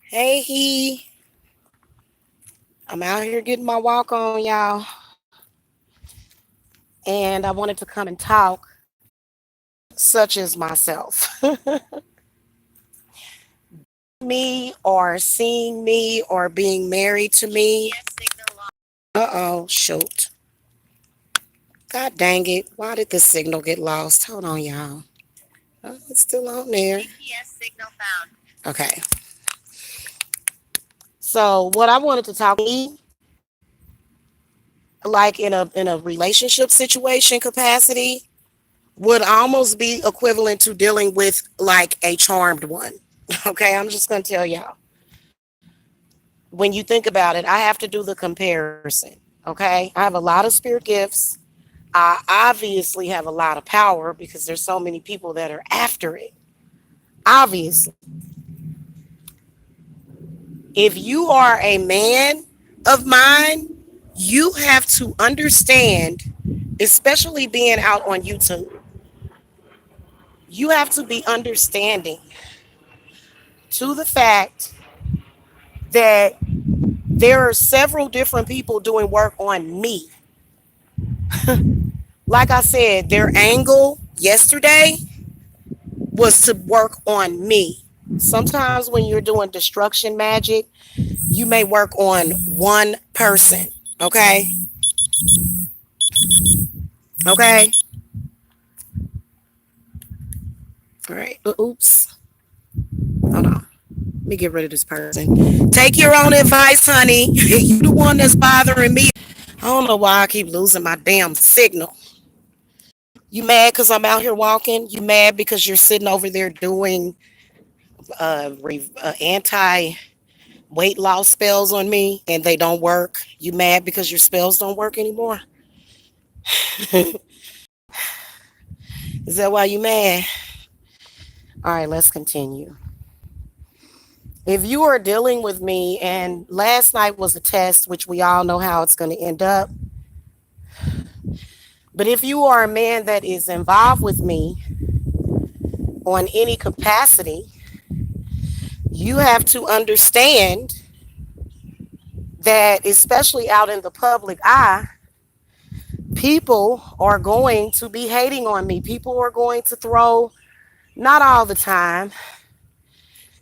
Hey, I'm out here getting my walk on, y'all. And I wanted to come and talk, such as myself. Me or seeing me or being married to me. Uh-oh, shoot. God dang it. Why did the signal get lost? Hold on, y'all. Oh, it's still on there. Okay. So what I wanted to talk like in a relationship situation capacity would almost be equivalent to dealing with like a charmed one. Okay, I'm just gonna tell y'all. When you think about it, I have to do the comparison. Okay, I have a lot of spirit gifts. I obviously have a lot of power because there's so many people that are after it. Obviously, if you are a man of mine, you have to understand, especially being out on YouTube, you have to be understanding to the fact that there are several different people doing work on me. Like I said, their angle yesterday was to work on me. Sometimes when you're doing destruction magic, you may work on one person. Okay. Okay. All right. Oops. Hold on. Let me get rid of this person. Take your own advice, honey. You the one that's bothering me. I don't know why I keep losing my damn signal. You mad because I'm out here walking? You mad because you're sitting over there doing anti weight loss spells on me and they don't work? You mad because your spells don't work anymore? Is that why you mad? All right, let's continue. If you are dealing with me, and last night was a test, which we all know how it's going to end up, but if you are a man that is involved with me on any capacity, you have to understand that, especially out in the public eye, people are going to be hating on me. People are going to throw, not all the time.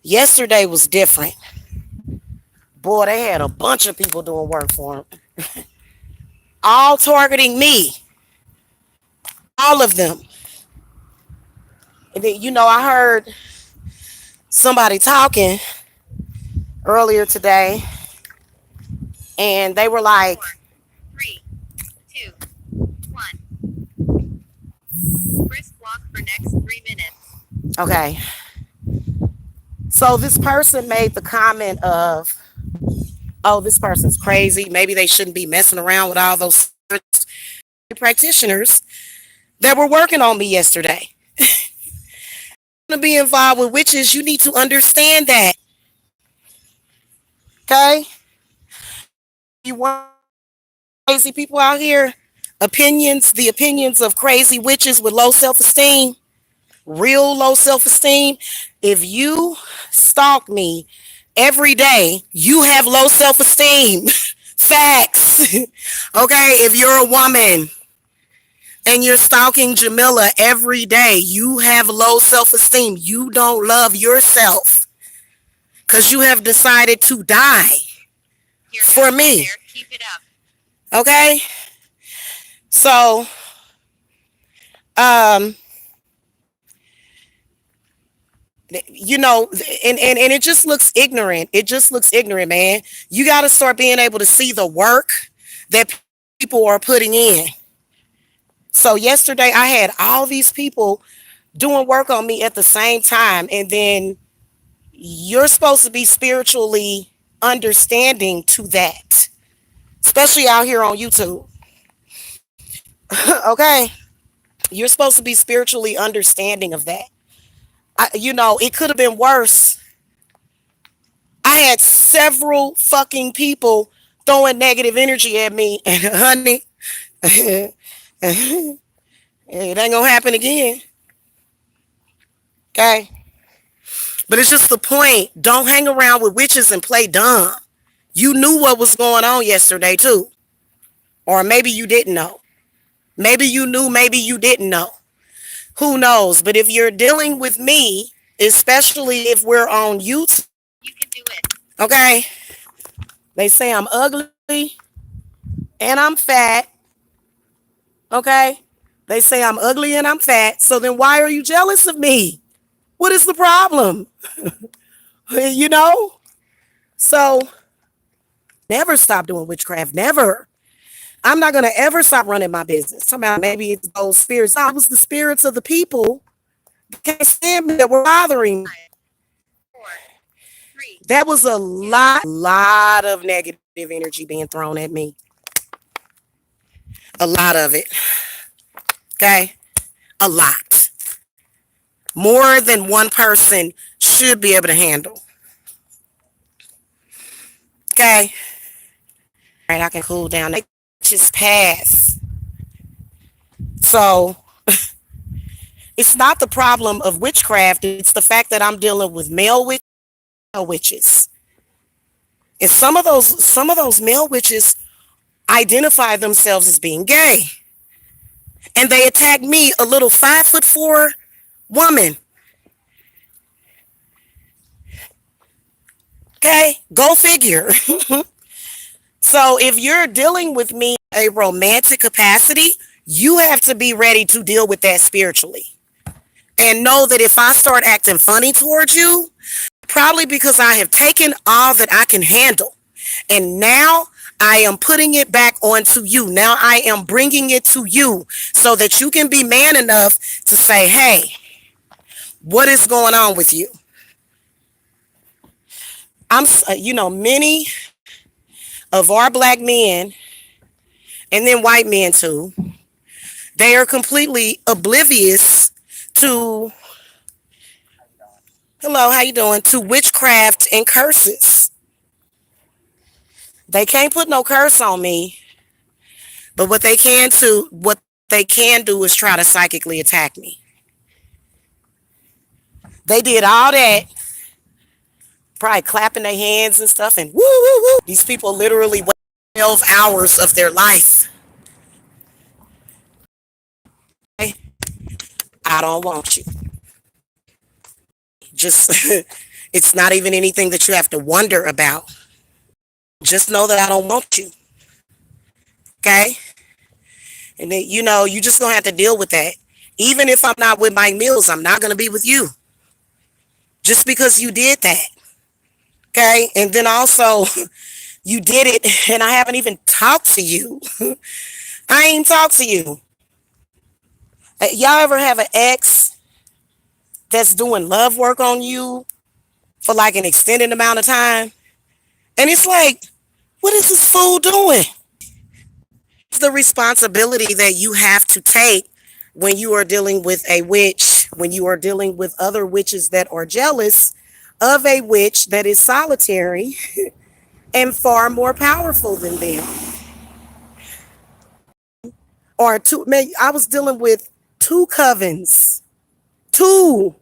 Yesterday was different. Boy, they had a bunch of people doing work for them, all targeting me, all of them. And then, I heard somebody talking earlier today, and they were like, 4, 3, 2, 1. Brisk walk for next 3 minutes. Okay. So this person made the comment of, oh, this person's crazy. Maybe they shouldn't be messing around with all those practitioners that were working on me yesterday. To be involved with witches, you need to understand that. Okay? You want crazy people out here, the opinions of crazy witches with low self-esteem, real low self-esteem. If you stalk me every day, you have low self-esteem. Facts. Okay? If you're a woman and you're stalking Jamila every day, you have low self-esteem. You don't love yourself because you have decided to die for me. Okay? So, um, and it just looks ignorant. It just looks ignorant, man. You got to start being able to see the work that people are putting in. So yesterday I had all these people doing work on me at the same time, and then you're supposed to be spiritually understanding to that, especially out here on YouTube. Okay, you're supposed to be spiritually understanding of that. It could have been worse. I had several fucking people throwing negative energy at me, and honey, it ain't gonna happen again. Okay. But it's just the point. Don't hang around with witches and play dumb. You knew what was going on yesterday too. Or maybe you didn't know. Maybe you knew, maybe you didn't know. Who knows? But if you're dealing with me, especially if we're on YouTube, okay? They say I'm ugly and I'm fat, okay? They say I'm ugly and I'm fat. So then why are you jealous of me? What is the problem? You know? So never stop doing witchcraft. Never. I'm not going to ever stop running my business. Somehow maybe it's those spirits. No, it was the spirits of the people that can't stand me that were bothering me. That was a lot of negative energy being thrown at me. A lot of it. Okay? A lot. More than one person should be able to handle. Okay? All right, I can cool down. They just pass. So it's not the problem of witchcraft. It's the fact that I'm dealing with male witches. And some of those male witches identify themselves as being gay. And they attack me, a little 5'4" woman. Okay? Go figure. So if you're dealing with me in a romantic capacity, you have to be ready to deal with that spiritually. And know that if I start acting funny towards you, probably because I have taken all that I can handle. And now I am putting it back onto you. Now I am bringing it to you so that you can be man enough to say, hey, what is going on with you? Many of our black men, and then white men too, they are completely oblivious to, hello, how you doing, to witchcraft and curses. They can't put no curse on me, but what they can do is try to psychically attack me. They did all that, probably clapping their hands and stuff, and woo woo woo. These people literally wait 12 hours of their life. Okay? I don't want you. Just it's not even anything that you have to wonder about. Just know that I don't want you. Okay? And then, you just gonna have to deal with that. Even if I'm not with Mike Mills, I'm not gonna be with you. Just because you did that. Okay? And then also, you did it, and I haven't even talked to you. I ain't talked to you. Y'all ever have an ex that's doing love work on you for like an extended amount of time? And it's like, what is this fool doing? It's the responsibility that you have to take when you are dealing with a witch, when you are dealing with other witches that are jealous of a witch that is solitary and far more powerful than them. Or two, man, I was dealing with two covens. Two.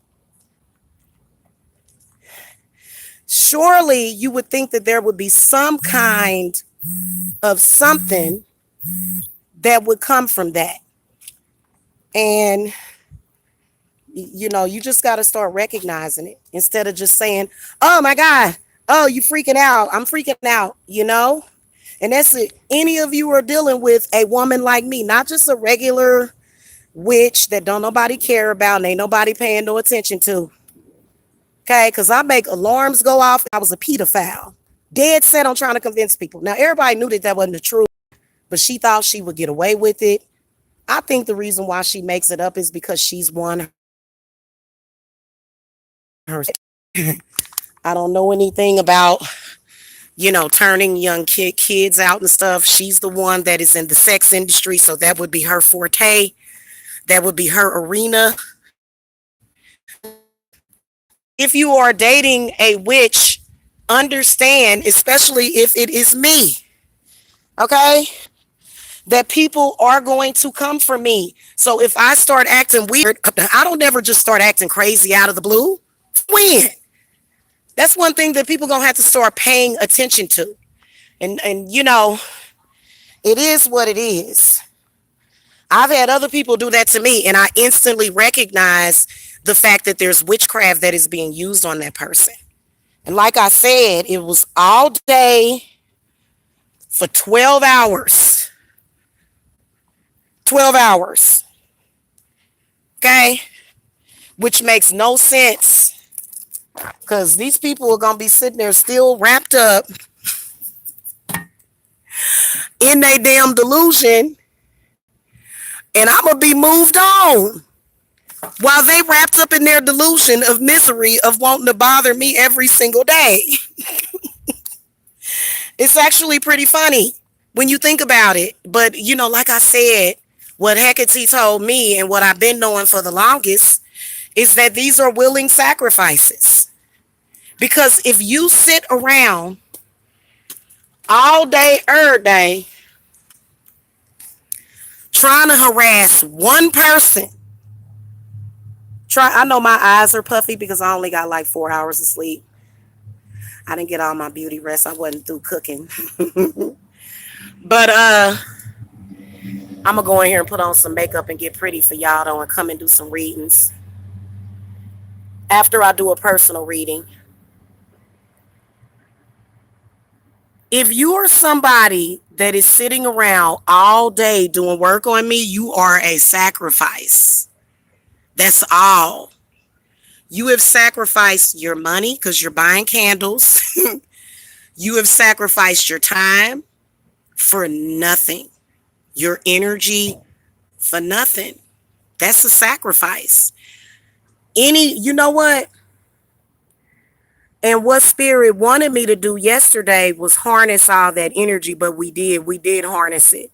Surely you would think that there would be some kind of something that would come from that. And you just got to start recognizing it instead of just saying, oh my God, oh, you freaking out. I'm freaking out. And that's it. Any of you are dealing with a woman like me, not just a regular witch that don't nobody care about and ain't nobody paying no attention to. Okay, because I make alarms go off. I was a pedophile. Dead set on trying to convince people. Now, everybody knew that wasn't the truth, but she thought she would get away with it. I think the reason why she makes it up is because she's won her. I don't know anything about, turning young kids out and stuff. She's the one that is in the sex industry, so that would be her forte. That would be her arena. If you are dating a witch, understand, especially if it is me, okay, that people are going to come for me. So if I start acting weird, I don't never just start acting crazy out of the blue. When? That's one thing that people gonna have to start paying attention to. And it is what it is. I've had other people do that to me, and I instantly recognize the fact that there's witchcraft that is being used on that person. And like I said, it was all day for 12 hours. 12 hours. Okay? Which makes no sense. Because these people are going to be sitting there still wrapped up in their damn delusion. And I'm going to be moved on while they wrapped up in their delusion of misery of wanting to bother me every single day. It's actually pretty funny when you think about it. But, like I said, what Hecate told me and what I've been knowing for the longest is that these are willing sacrifices. Because if you sit around all day, every day, trying to harass one person, I know my eyes are puffy because I only got like 4 hours of sleep. I didn't get all my beauty rest. I wasn't through cooking. But I'm going to go in here and put on some makeup and get pretty for y'all though and come and do some readings. After I do a personal reading. If you are somebody that is sitting around all day doing work on me, you are a sacrifice. That's all. You have sacrificed your money because you're buying candles. You have sacrificed your time for nothing. Your energy for nothing. That's a sacrifice. You know what? And what Spirit wanted me to do yesterday was harness all that energy, but we did harness it.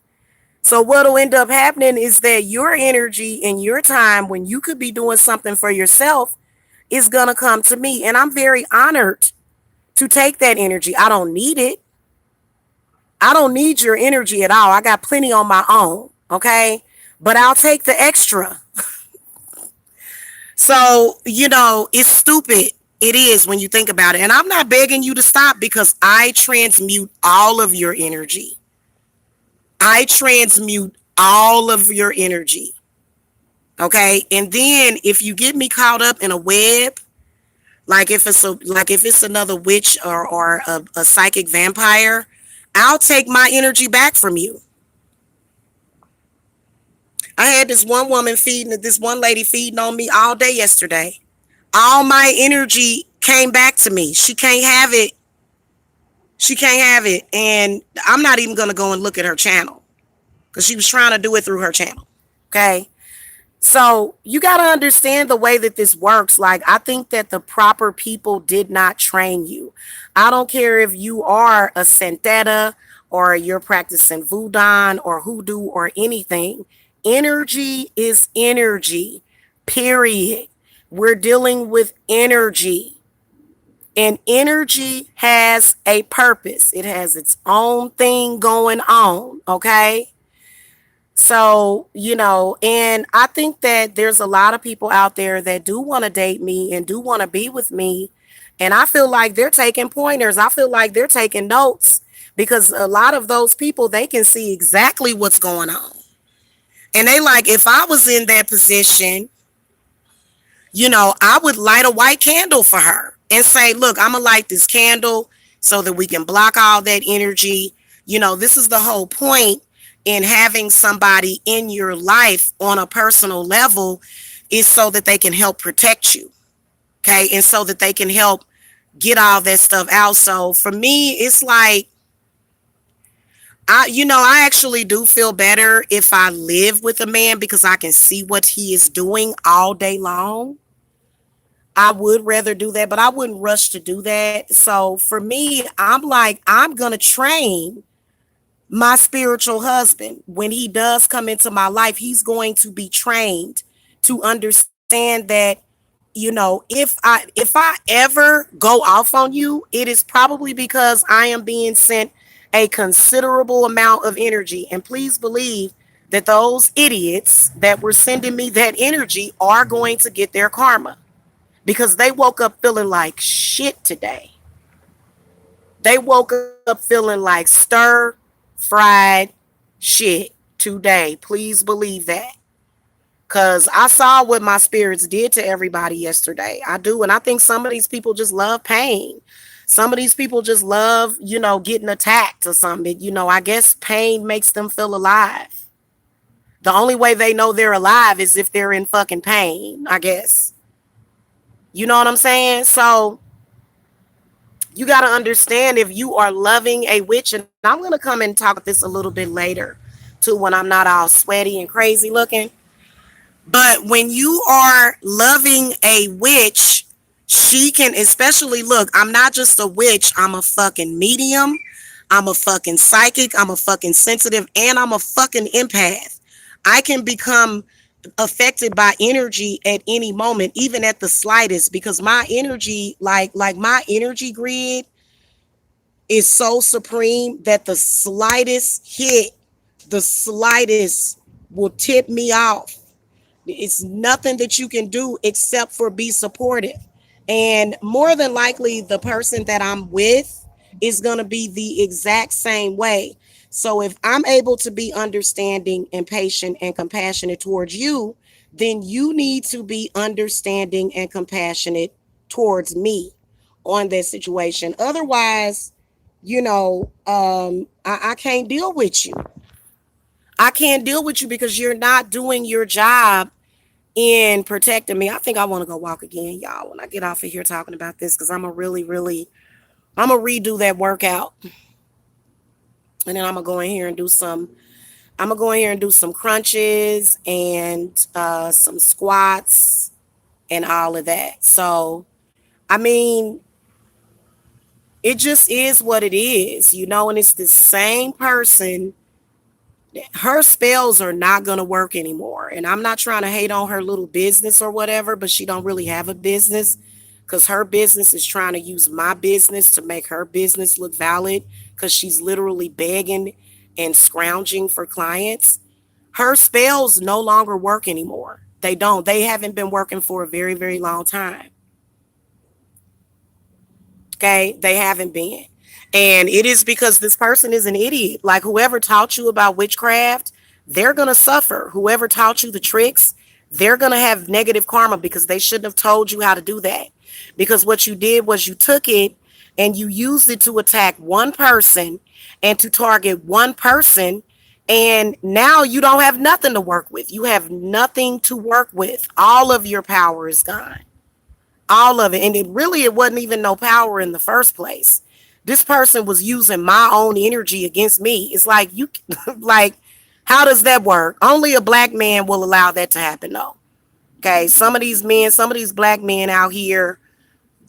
So what'll end up happening is that your energy and your time when you could be doing something for yourself is going to come to me. And I'm very honored to take that energy. I don't need it. I don't need your energy at all. I got plenty on my own. Okay. But I'll take the extra. So, it's stupid. It is when you think about it. And I'm not begging you to stop because I transmute all of your energy. I transmute all of your energy. Okay. And then if you get me caught up in a web, like if it's another witch or a psychic vampire, I'll take my energy back from you. I had this one lady feeding on me all day yesterday. All my energy came back to me. She can't have it. She can't have it. And I'm not even going to go and look at her channel because she was trying to do it through her channel. Okay. So you got to understand the way that this works. Like, I think that the proper people did not train you. I don't care if you are a Santetta or you're practicing Voodoo or Hoodoo or anything. Energy is energy, period. We're dealing with energy. And energy has a purpose. It has its own thing going on, okay? So, and I think that there's a lot of people out there that do want to date me and do want to be with me. And I feel like they're taking pointers. I feel like they're taking notes because a lot of those people, they can see exactly what's going on. And they like, if I was in that position, I would light a white candle for her and say, look, I'm going to light this candle so that we can block all that energy. This is the whole point in having somebody in your life on a personal level is so that they can help protect you. Okay. And so that they can help get all that stuff out. So for me, it's like, I actually do feel better if I live with a man because I can see what he is doing all day long. I would rather do that, but I wouldn't rush to do that. So for me, I'm like, I'm going to train my spiritual husband. When he does come into my life, he's going to be trained to understand that, if I ever go off on you, it is probably because I am being sent a considerable amount of energy. And please believe that those idiots that were sending me that energy are going to get their karma. because they woke up feeling like shit today. They woke up feeling like stir fried shit today. Please believe that. Because I saw what my spirits did to everybody yesterday. I do. And I think some of these people just love pain. Some of these people just love, getting attacked or something. I guess pain makes them feel alive. The only way they know they're alive is if they're in fucking pain, I guess. You know what I'm saying? So you got to understand, if you are loving a witch, and I'm going to come and talk about this a little bit later too, when I'm not all sweaty and crazy looking. But when you are loving a witch, she can, especially, look, I'm not just a witch, I'm a fucking medium, I'm a fucking psychic, I'm a fucking sensitive, and I'm a fucking empath. I can become affected by energy at any moment, even at the slightest, because my energy, like my energy grid is so supreme that the slightest hit, the slightest will tip me off. It's nothing that you can do except for be supportive. And more than likely, the person that I'm with is going to be the exact same way. So if I'm able to be understanding and patient and compassionate towards you, then you need to be understanding and compassionate towards me on that situation. Otherwise, I can't deal with you. I can't deal with you because you're not doing your job in protecting me. I think I want to go walk again, y'all, when I get off of here talking about this, because I'm gonna redo that workout, and then I'm gonna go in here and do some crunches and some squats and all of that. So I mean, it just is what it is, and it's the same person. Her spells are not going to work anymore. And I'm not trying to hate on her little business or whatever, but she don't really have a business, because her business is trying to use my business to make her business look valid, because she's literally begging and scrounging for clients. Her spells no longer work anymore. They don't. They haven't been working for a very, very long time. Okay, they haven't been. And it is because this person is an idiot. Like, whoever taught you about witchcraft, they're going to suffer. Whoever taught you the tricks, they're going to have negative karma, because they shouldn't have told you how to do that. Because what you did was you took it and you used it to attack one person and to target one person. And now you don't have nothing to work with. You have nothing to work with. All of your power is gone. All of it. And it wasn't even no power in the first place. This person was using my own energy against me. It's like, like, how does that work? Only a black man will allow that to happen, though. Okay, some of these black men out here,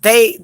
they,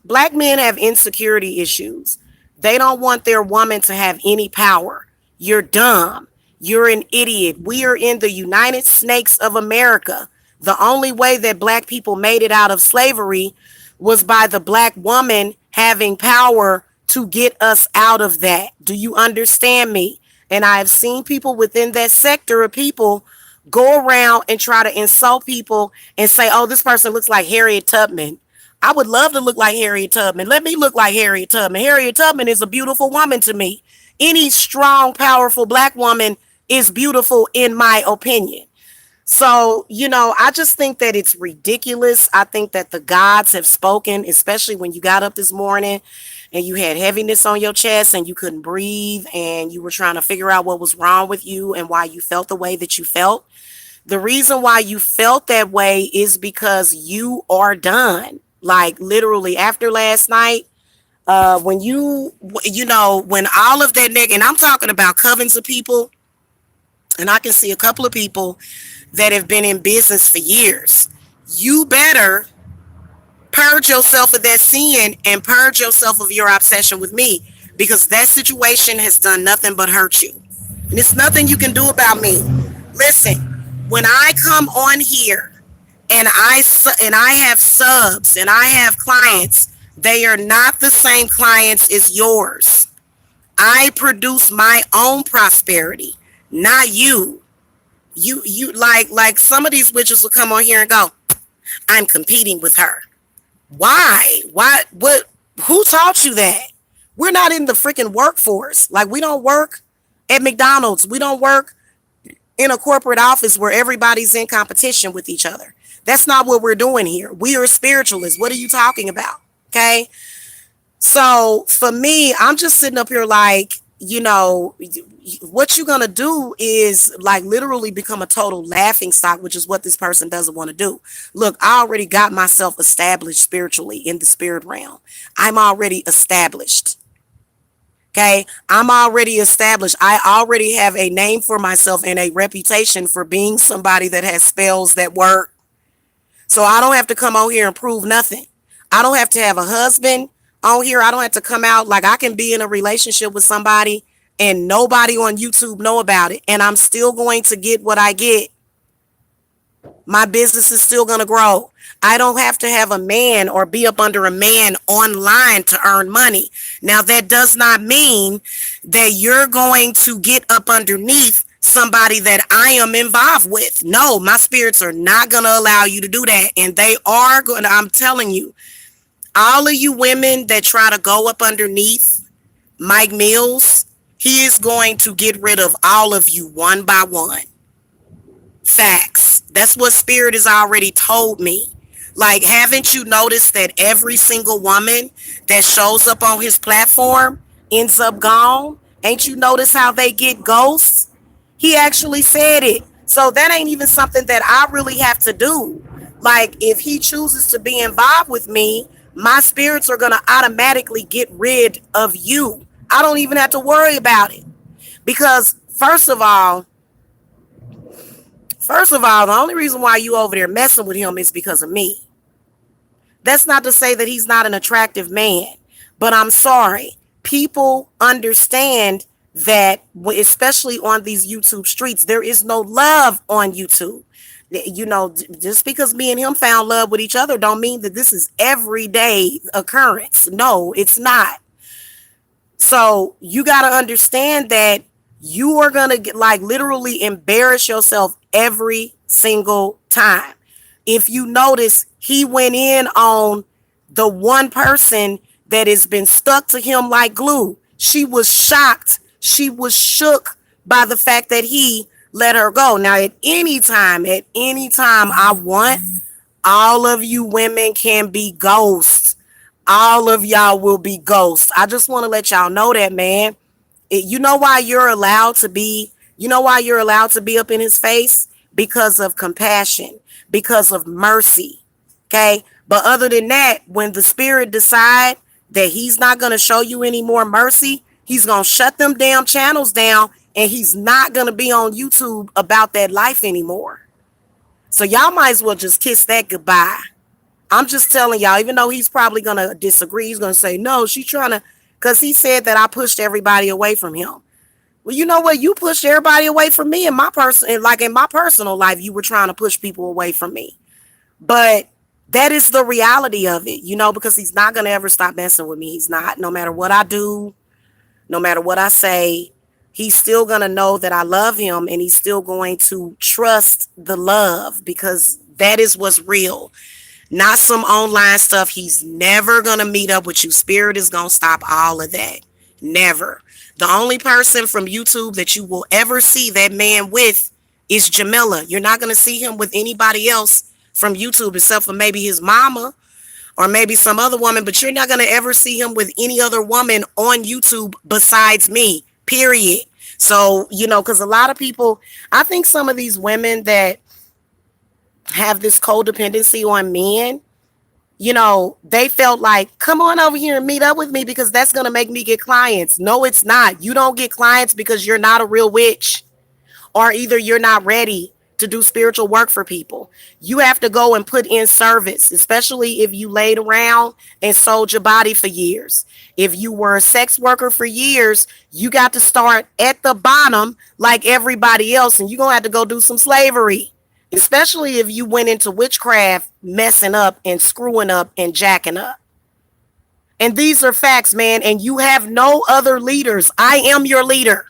black men have insecurity issues. They don't want their woman to have any power. You're dumb. You're an idiot. We are in the United Snakes of America. The only way that black people made it out of slavery was by the black woman having power to get us out of that. Do you understand me? And I have seen people within that sector of people go around and try to insult people and say, oh, this person looks like Harriet Tubman. I would love to look like Harriet Tubman. Let me look like Harriet Tubman. Harriet Tubman is a beautiful woman to me. Any strong, powerful black woman is beautiful, in my opinion. So, I just think that it's ridiculous. I think that the gods have spoken, especially when you got up this morning and you had heaviness on your chest and you couldn't breathe and you were trying to figure out what was wrong with you and why you felt the way that you felt. The reason why you felt that way is because you are done. Like, literally, after last night, when when all of that and I'm talking about covens of people, and I can see a couple of people that have been in business for years. You better purge yourself of that sin and purge yourself of your obsession with me, because that situation has done nothing but hurt you. And it's nothing you can do about me. Listen, when I come on here and I have subs and I have clients, they are not the same clients as yours. I produce my own prosperity, not you. You like some of these witches will come on here and go, I'm competing with her. Why? Why? What? Who taught you that? We're not in the freaking workforce. Like, we don't work at McDonald's. We don't work in a corporate office where everybody's in competition with each other. That's not what we're doing here. We are spiritualists. What are you talking about? Okay. So for me, I'm just sitting up here like, what you're going to do is like literally become a total laughing stock, which is what this person doesn't want to do. Look, I already got myself established spiritually in the spirit realm. I'm already established. Okay. I'm already established. I already have a name for myself and a reputation for being somebody that has spells that work. So I don't have to come on here and prove nothing. I don't have to have a husband on here. I don't have to come out. Like, I can be in a relationship with somebody and nobody on YouTube know about it. And I'm still going to get what I get. My business is still going to grow. I don't have to have a man or be up under a man online to earn money. Now, that does not mean that you're going to get up underneath somebody that I am involved with. No, my spirits are not going to allow you to do that. And they are going to, I'm telling you, all of you women that try to go up underneath Mike Mills, he is going to get rid of all of you one by one. Facts. That's what Spirit has already told me. Like, haven't you noticed that every single woman that shows up on his platform ends up gone? Ain't you noticed how they get ghosts? He actually said it. So that ain't even something that I really have to do. Like, if he chooses to be involved with me, my spirits are going to automatically get rid of you. I don't even have to worry about it. Because First of all, the only reason why you over there messing with him is because of me. That's not to say that he's not an attractive man, but I'm sorry. People understand that, especially on these YouTube streets, there is no love on YouTube. Just because me and him found love with each other don't mean that this is everyday occurrence. No, it's not. So you got to understand that you are going to get, like, literally embarrass yourself every single time. If you notice, he went in on the one person that has been stuck to him like glue. She was shocked. She was shook by the fact that he let her go. Now, at any time I want, all of you women can be ghosts. All of y'all will be ghosts. I just want to let y'all know that, man. You know why you're allowed to be up in his face? Because of compassion, because of mercy. Okay. But other than that, when the spirit decide that he's not going to show you any more mercy, he's going to shut them damn channels down, and he's not going to be on YouTube about that life anymore. So y'all might as well just kiss that goodbye. I'm just telling y'all, even though he's probably going to disagree, he's going to say, no, she's trying to, because he said that I pushed everybody away from him. Well, you know what? You pushed everybody away from me in my personal life. You were trying to push people away from me. But that is the reality of it, because he's not going to ever stop messing with me. He's not. No matter what I do, no matter what I say, he's still going to know that I love him, and he's still going to trust the love, because that is what's real. Not some online stuff. He's never going to meet up with you. Spirit is going to stop all of that. Never. The only person from YouTube that you will ever see that man with is Jamila. You're not going to see him with anybody else from YouTube except for maybe his mama or maybe some other woman, but you're not going to ever see him with any other woman on YouTube besides me, period. So, because a lot of people, I think some of these women that have this codependency on men, they felt like, come on over here and meet up with me because that's going to make me get clients. No, it's not. You don't get clients because you're not a real witch, or either you're not ready to do spiritual work for people. You have to go and put in service, especially if you laid around and sold your body for years. If you were a sex worker for years, you got to start at the bottom like everybody else, and you're going to have to go do some slavery. Especially if you went into witchcraft, messing up and screwing up and jacking up. And these are facts, man. And you have no other leaders. I am your leader.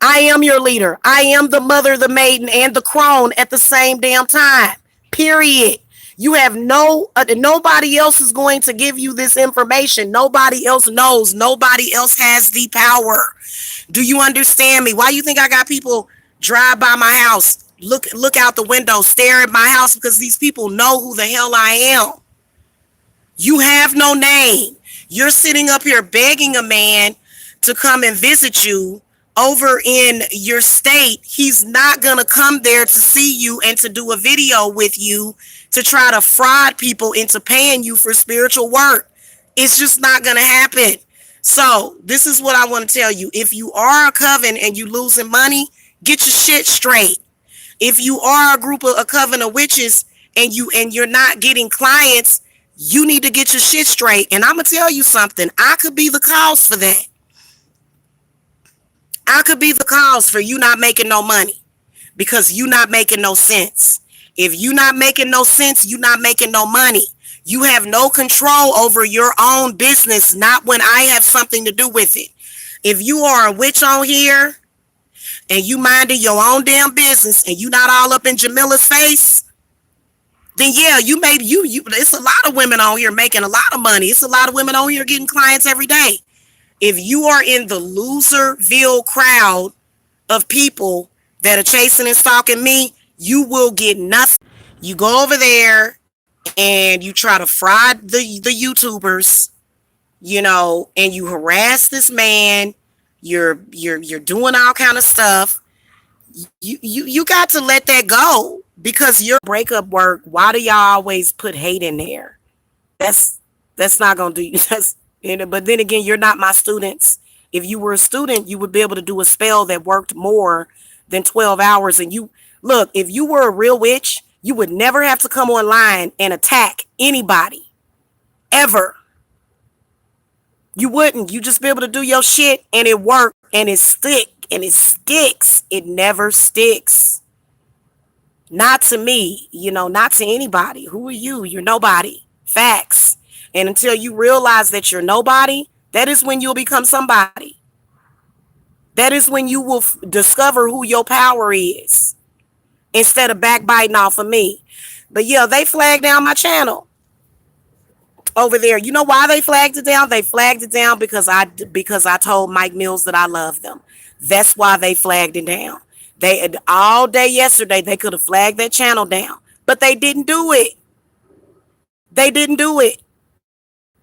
I am your leader. I am the mother, the maiden, and the crone at the same damn time. Period. You have nobody else is going to give you this information. Nobody else knows. Nobody else has the power. Do you understand me? Why you think I got people drive by my house, look out the window, stare at my house? Because these people know who the hell I am. You have no name. You're sitting up here begging a man to come and visit you over in your state. He's not going to come there to see you and to do a video with you to try to fraud people into paying you for spiritual work. It's just not going to happen. So this is what I want to tell you. If you are a coven and you losing money, get your shit straight. If you are a coven of witches and you're not getting clients, you need to get your shit straight. And I'm gonna tell you something. I could be the cause for that. I could be the cause for you not making no money because you not making no sense. If you not making no sense, you not making no money. You have no control over your own business, not when I have something to do with it. If you are a witch on here and you minding your own damn business and you not all up in Jamila's face, then yeah, you it's a lot of women on here making a lot of money. It's a lot of women on here getting clients every day. If you are in the loserville crowd of people that are chasing and stalking me, you will get nothing. You go over there and you try to fraud the YouTubers, and you harass this man. You're doing all kind of stuff. You got to let that go because your breakup work. Why do y'all always put hate in there? That's not gonna do you. But then again, you're not my students. If you were a student, you would be able to do a spell that worked more than 12 hours. And look, if you were a real witch, you would never have to come online and attack anybody ever. You wouldn't. You just be able to do your shit and it worked and it sticks. It never sticks. Not to me, not to anybody. Who are you? You're nobody. Facts. And until you realize that you're nobody, that is when you'll become somebody. That is when you will discover who your power is instead of backbiting off of me. But yeah, they flagged down my channel over there. You know why they flagged it down? They flagged it down because I told Mike Mills that I love them. That's why they flagged it down. They all day yesterday they could have flagged that channel down, but they didn't do it. They didn't do it.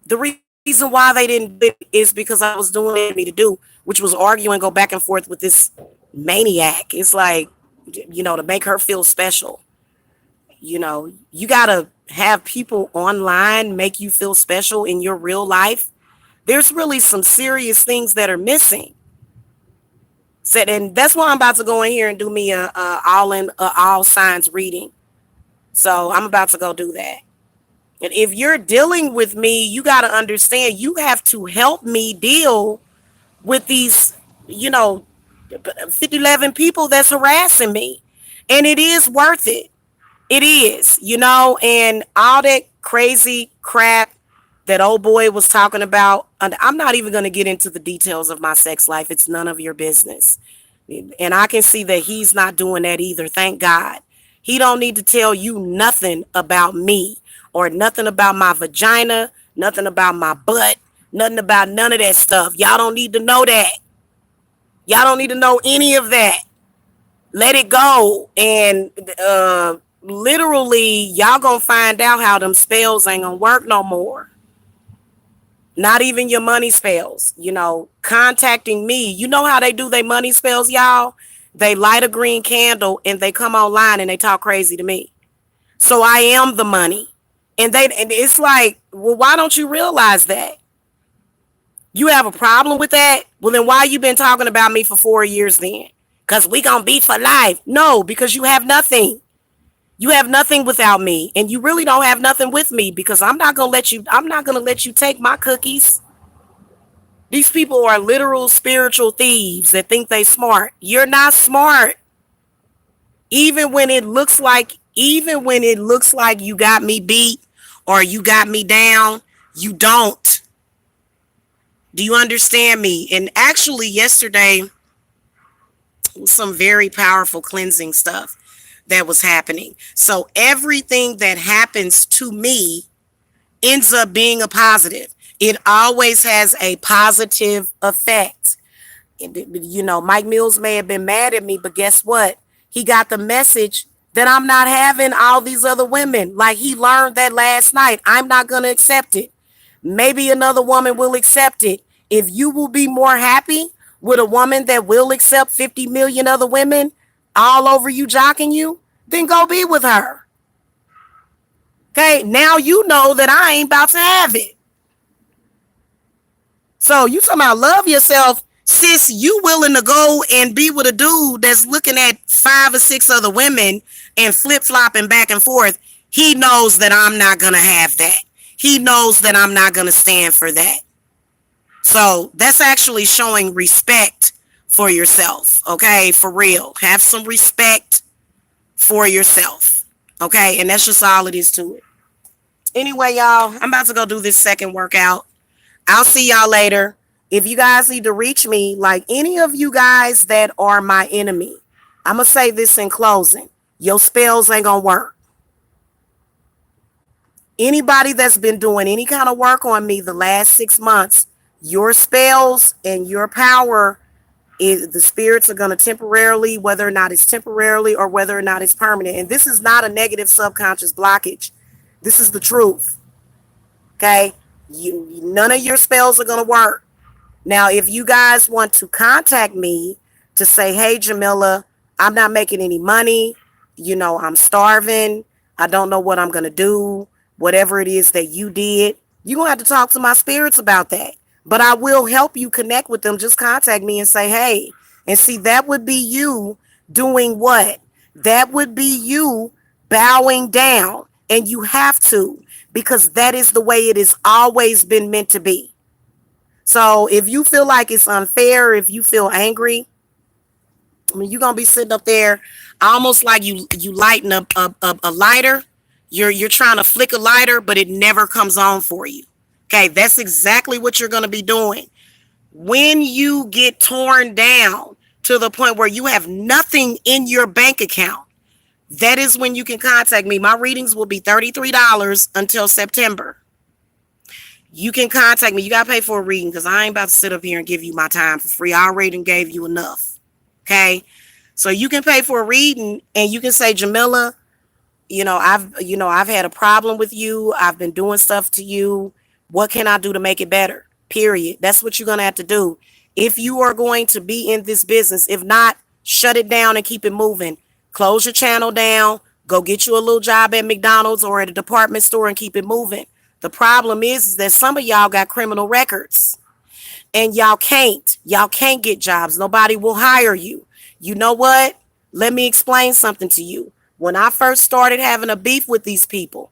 The reason why they didn't do it is because I was doing what they needed me to do, which was argue and go back and forth with this maniac. It's like, to make her feel special. You gotta have people online make you feel special in your real life. There's really some serious things that are missing. And that's why I'm about to go in here and do me a all signs reading. So I'm about to go do that. And if you're dealing with me, you got to understand you have to help me deal with these, 11 people that's harassing me. And it is worth it. It is, and all that crazy crap that old boy was talking about. And I'm not even going to get into the details of my sex life. It's none of your business. And I can see that he's not doing that either. Thank God. He don't need to tell you nothing about me or nothing about my vagina, nothing about my butt, nothing about none of that stuff. Y'all don't need to know that. Y'all don't need to know any of that. Let it go. And literally, y'all gonna find out how them spells ain't gonna work no more. Not even your money spells. Contacting me. You know how they do their money spells, y'all? They light a green candle and they come online and they talk crazy to me. So I am the money. And it's like, well, why don't you realize that? You have a problem with that? Well, then why you been talking about me for 4 years then? Because we gonna be for life. No, because you have nothing. You have nothing without me. And you really don't have nothing with me because I'm not gonna let you take my cookies. These people are literal spiritual thieves that think they smart. You're not smart. Even when it looks like you got me beat or you got me down, you don't. Do you understand me? And actually yesterday was some very powerful cleansing stuff. that was happening. So everything that happens to me ends up being a positive. It always has a positive effect. You know, Mike Mills may have been mad at me, but guess what? He got the message that I'm not having all these other women. Like, he learned that last night. I'm not going to accept it. Maybe another woman will accept it. If you will be more happy with a woman that will accept 50 million other women all over you, jocking you, then go be with her. Okay, now you know that I ain't about to have it. So you talking about love yourself, sis. You willing to go and be with a dude that's looking at 5 or 6 other women and flip-flopping back and forth. He knows that I'm not going to have that. He knows that I'm not going to stand for that. So that's actually showing respect for yourself. Okay, for real. Have some respect for yourself. Okay, and that's just all it is to it. Anyway, y'all, I'm about to go do this second workout. I'll see y'all later. If you guys need to reach me, like any of you guys that are my enemy, I'm going to say this in closing. Your spells ain't going to work. Anybody that's been doing any kind of work on me the last 6 months, your spells and your power, the spirits are going to temporarily, whether or not it's temporarily or whether or not it's permanent. And this is not a negative subconscious blockage. This is the truth. Okay? None of your spells are going to work. Now, if you guys want to contact me to say, hey, Jamila, I'm not making any money. You know, I'm starving. I don't know what I'm going to do. Whatever it is that you did, you're going to have to talk to my spirits about that. But I will help you connect with them. Just contact me and say, hey. And see, that would be you doing what? That would be you bowing down. And you have to, because that is the way it has always been meant to be. So if you feel like it's unfair, if you feel angry, I mean, you're going to be sitting up there almost like you lighting up a lighter. You're trying to flick a lighter, but it never comes on for you. Okay, that's exactly what you're going to be doing. When you get torn down to the point where you have nothing in your bank account, that is when you can contact me. My readings will be $33 until September. You can contact me. You got to pay for a reading because I ain't about to sit up here and give you my time for free. I already gave you enough. Okay, so you can pay for a reading and you can say, Jamila, I've had a problem with you. I've been doing stuff to you. What can I do to make it better? Period. That's what you're going to have to do. If you are going to be in this business, if not, shut it down and keep it moving. Close your channel down. Go get you a little job at McDonald's or at a department store and keep it moving. The problem is that some of y'all got criminal records and y'all can't get jobs. Nobody will hire you. You know what? Let me explain something to you. When I first started having a beef with these people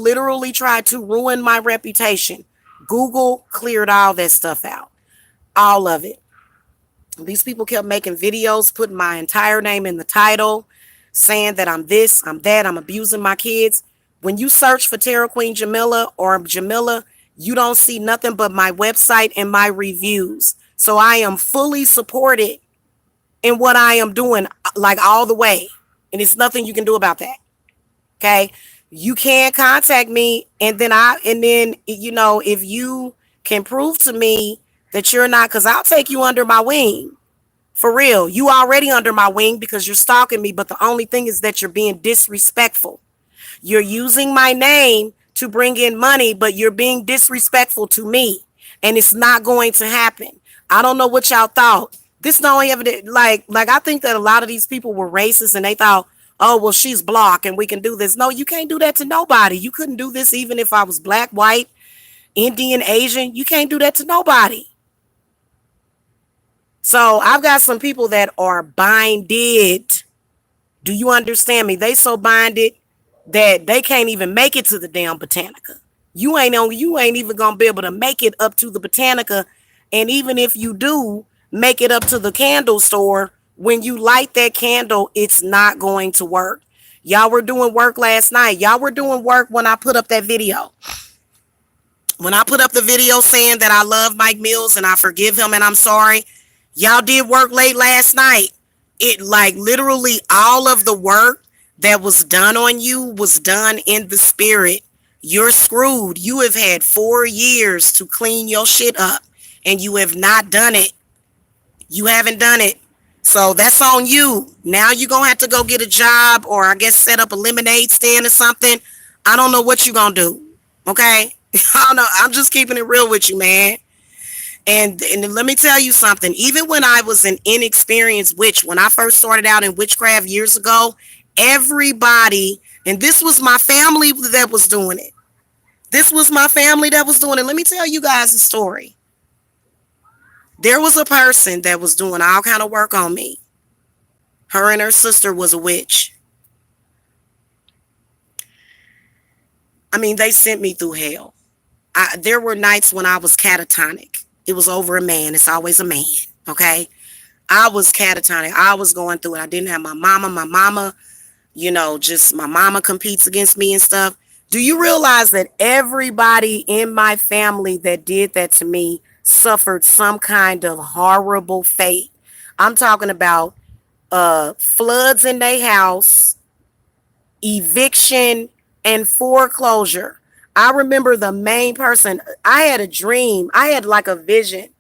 literally tried to ruin my reputation. Google cleared all that stuff out. All of it. These people kept making videos, putting my entire name in the title, saying that I'm this, I'm that, I'm abusing my kids. When you search for Tarot Queen Jamila or Jamila, you don't see nothing but my website and my reviews. So I am fully supported in what I am doing, like all the way. And it's nothing you can do about that. Okay. You can contact me and then if you can prove to me that you're not, because I'll take you under my wing. For real. You already under my wing because you're stalking me. But the only thing is that you're being disrespectful. You're using my name to bring in money, but you're being disrespectful to me. And it's not going to happen. I don't know what y'all thought. This don't ever like I think that a lot of these people were racist and they thought, oh, well, she's blocked and we can do this. No, you can't do that to nobody. You couldn't do this even if I was black, white, Indian, Asian. You can't do that to nobody. So I've got some people that are binded. Do you understand me? They so binded that they can't even make it to the damn Botanica. You ain't even gonna be able to make it up to the Botanica. And even if you do make it up to the candle store, when you light that candle, it's not going to work. Y'all were doing work last night. Y'all were doing work when I put up that video. When I put up the video saying that I love Mike Mills and I forgive him and I'm sorry, y'all did work late last night. It like literally all of the work that was done on you was done in the spirit. You're screwed. You have had 4 years to clean your shit up and you have not done it. You haven't done it. So that's on you. Now you're going to have to go get a job or I guess set up a lemonade stand or something. I don't know what you're going to do. Okay? I don't know. I'm just keeping it real with you, man. And let me tell you something. Even when I was an inexperienced witch, when I first started out in witchcraft years ago, everybody, and this was my family that was doing it. This was my family that was doing it. Let me tell you guys a story. There was a person that was doing all kind of work on me. Her and her sister was a witch. I mean, they sent me through hell. There were nights when I was catatonic. It was over a man. It's always a man. Okay. I was catatonic. I was going through it. I didn't have my mama. My mama, just my mama competes against me and stuff. Do you realize that everybody in my family that did that to me suffered some kind of horrible fate? I'm talking about floods in their house, eviction, and foreclosure. I remember the main person. I had a dream. I had like a vision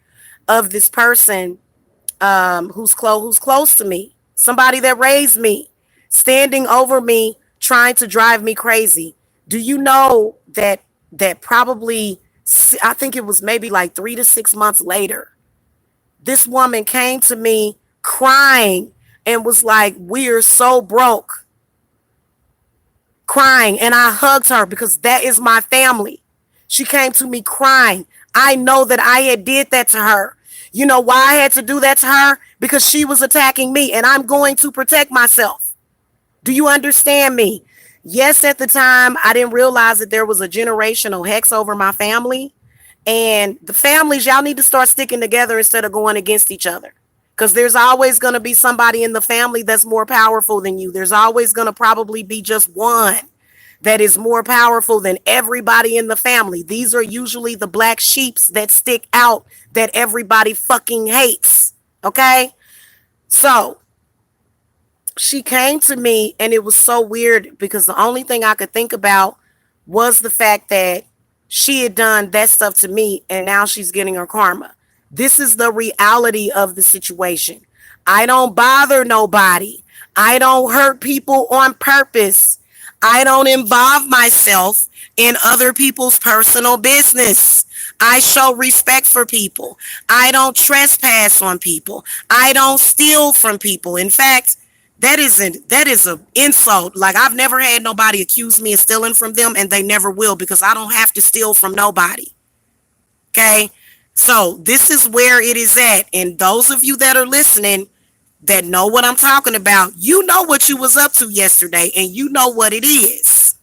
of this person who's close to me, somebody that raised me, standing over me, trying to drive me crazy. Do you know that probably I think it was maybe like 3 to 6 months later, this woman came to me crying and was like, "We're so broke." Crying, and I hugged her because that is my family. She came to me crying. I know that I had did that to her. You know why I had to do that to her? Because she was attacking me and I'm going to protect myself. Do you understand me? Yes, at the time I didn't realize that there was a generational hex over my family, and the families, y'all need to start sticking together instead of going against each other. Because there's always going to be somebody in the family that's more powerful than you. There's always going to probably be just one that is more powerful than everybody in the family. These are usually the black sheeps that stick out that everybody fucking hates. Okay? So she came to me and it was so weird because the only thing I could think about was the fact that she had done that stuff to me and now she's getting her karma. This is the reality of the situation. I don't bother nobody. I don't hurt people on purpose. I don't involve myself in other people's personal business. I show respect for people. I don't trespass on people. I don't steal from people. In fact, that is an insult. Like, I've never had nobody accuse me of stealing from them, and they never will, because I don't have to steal from nobody. Okay? So this is where it is at. And those of you that are listening that know what I'm talking about, you know what you was up to yesterday, and you know what it is.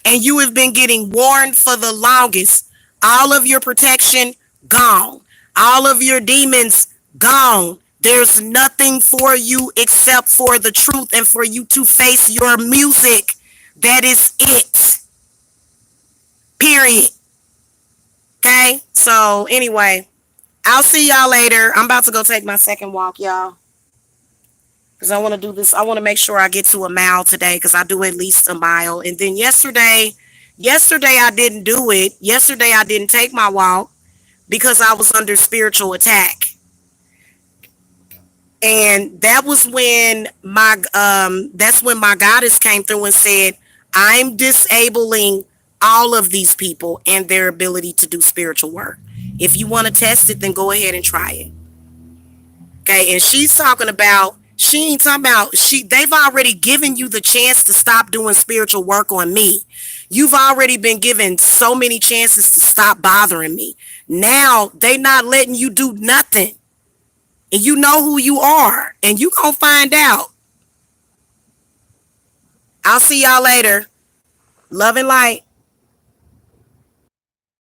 And you have been getting warned for the longest. All of your protection gone. All of your demons gone. There's nothing for you except for the truth and for you to face your music. That is it. Period. Okay? So anyway, I'll see y'all later. I'm about to go take my second walk, y'all. Because I want to do this. I want to make sure I get to a mile today, because I do at least a mile. And then yesterday I didn't do it. Yesterday I didn't take my walk because I was under spiritual attack. And that was when my goddess came through and said, "I'm disabling all of these people and their ability to do spiritual work. If you want to test it, then go ahead and try it." Okay, and they've already given you the chance to stop doing spiritual work on me. You've already been given so many chances to stop bothering me. Now they not letting you do nothing. And you know who you are, and you gonna find out. I'll see y'all later. Love and light.